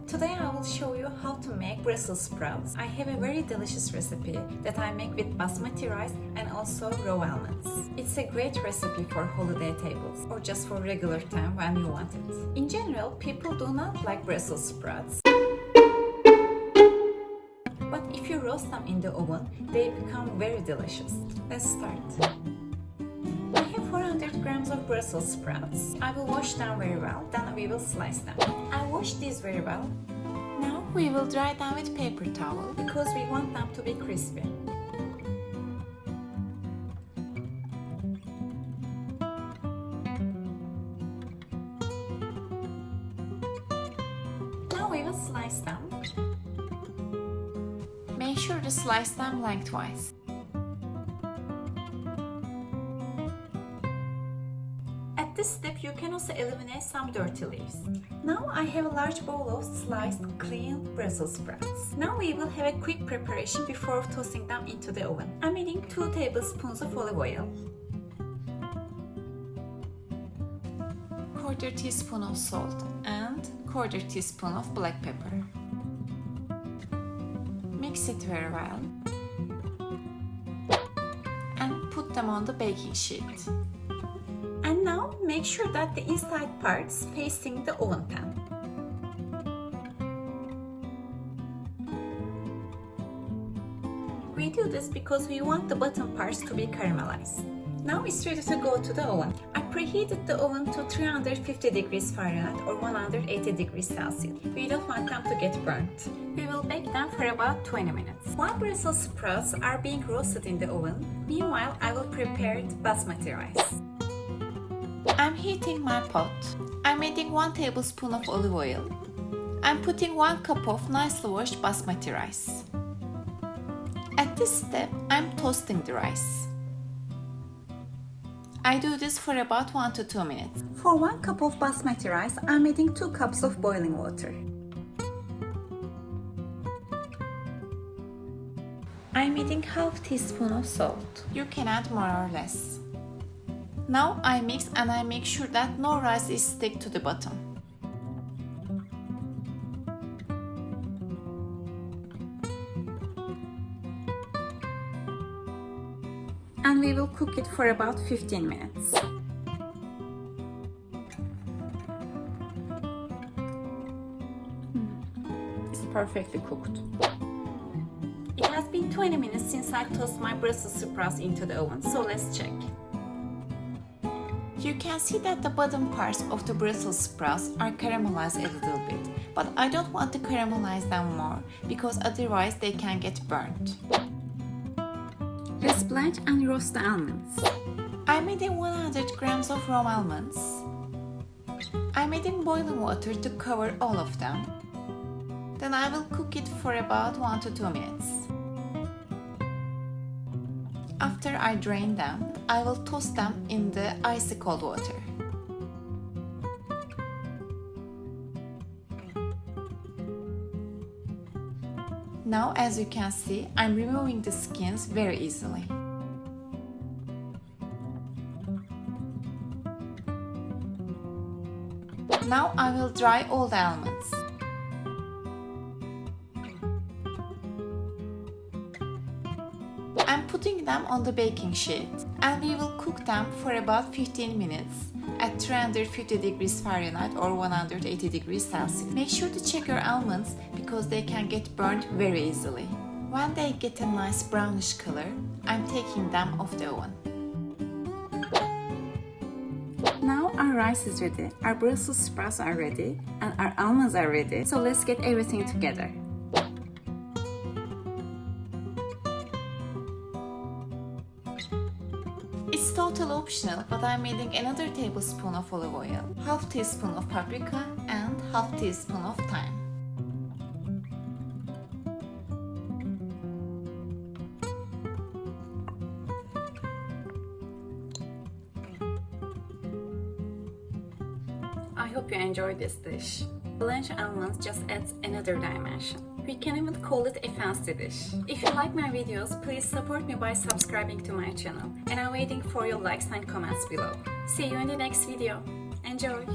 Today I will show you how to make Brussels sprouts. I have a very delicious recipe that I make with basmati rice and also raw almonds. It's a great recipe for holiday tables or just for regular time when you want it. In general, people do not like Brussels sprouts. But if you roast them in the oven, they become very delicious. Let's start. I have 400 grams of Brussels sprouts. I will wash them very well, then we will slice them. I washed these very well. Now we will dry them with paper towel because we want them to be crispy. Now we will slice them. Make sure to slice them lengthwise. At this step, you can also eliminate some dirty leaves. Now I have a large bowl of sliced, clean Brussels sprouts. Now we will have a quick preparation before tossing them into the oven. I'm adding 2 tablespoons of olive oil, 1/4 teaspoon of salt and 1/4 teaspoon of black pepper. Mix it very well and put them on the baking sheet. And now make sure that the inside parts facing the oven pan. We do this because we want the bottom parts to be caramelized. Now it's ready to go to the oven. I preheated the oven to 350 degrees Fahrenheit or 180 degrees Celsius. We don't want them to get burnt. We will bake them for about 20 minutes. While Brussels sprouts are being roasted in the oven, meanwhile I will prepare basmati rice. I'm heating my pot. I'm adding 1 tablespoon of olive oil. I'm putting 1 cup of nicely washed basmati rice. At this step, I'm toasting the rice. I do this for about 1 to 2 minutes. For 1 cup of basmati rice, I'm adding 2 cups of boiling water. I'm adding 1/2 teaspoon of salt. You can add more or less. Now I mix and I make sure that no rice is stick to the bottom. And we will cook it for about 15 minutes. It's perfectly cooked. It has been 20 minutes since I tossed my Brussels sprouts into the oven, so let's check. You can see that the bottom parts of the Brussels sprouts are caramelized a little bit, but I don't want to caramelize them more because otherwise they can get burnt. Let's blanch and roast the almonds. I'm adding 100 grams of raw almonds. I'm adding boiling water to cover all of them. Then I will cook it for about 1 to 2 minutes. After I drain them, I will toss them in the icy cold water. Now, as you can see, I'm removing the skins very easily. Now I will dry all the almonds. I'm putting them on the baking sheet and we will cook them for about 15 minutes at 350 degrees Fahrenheit or 180 degrees Celsius. Make sure to check your almonds because they can get burnt very easily. When they get a nice brownish color, I'm taking them off the oven. Now our rice is ready, our Brussels sprouts are ready, and our almonds are ready. So let's get everything together. It's totally optional, but I'm adding another tablespoon of olive oil, 1/2 teaspoon of paprika, and 1/2 teaspoon of thyme. I hope you enjoyed this dish. Blanched almonds just adds another dimension. We can even call it a fancy dish. If you like my videos, please support me by subscribing to my channel. And I'm waiting for your likes and comments below. See you in the next video. Enjoy!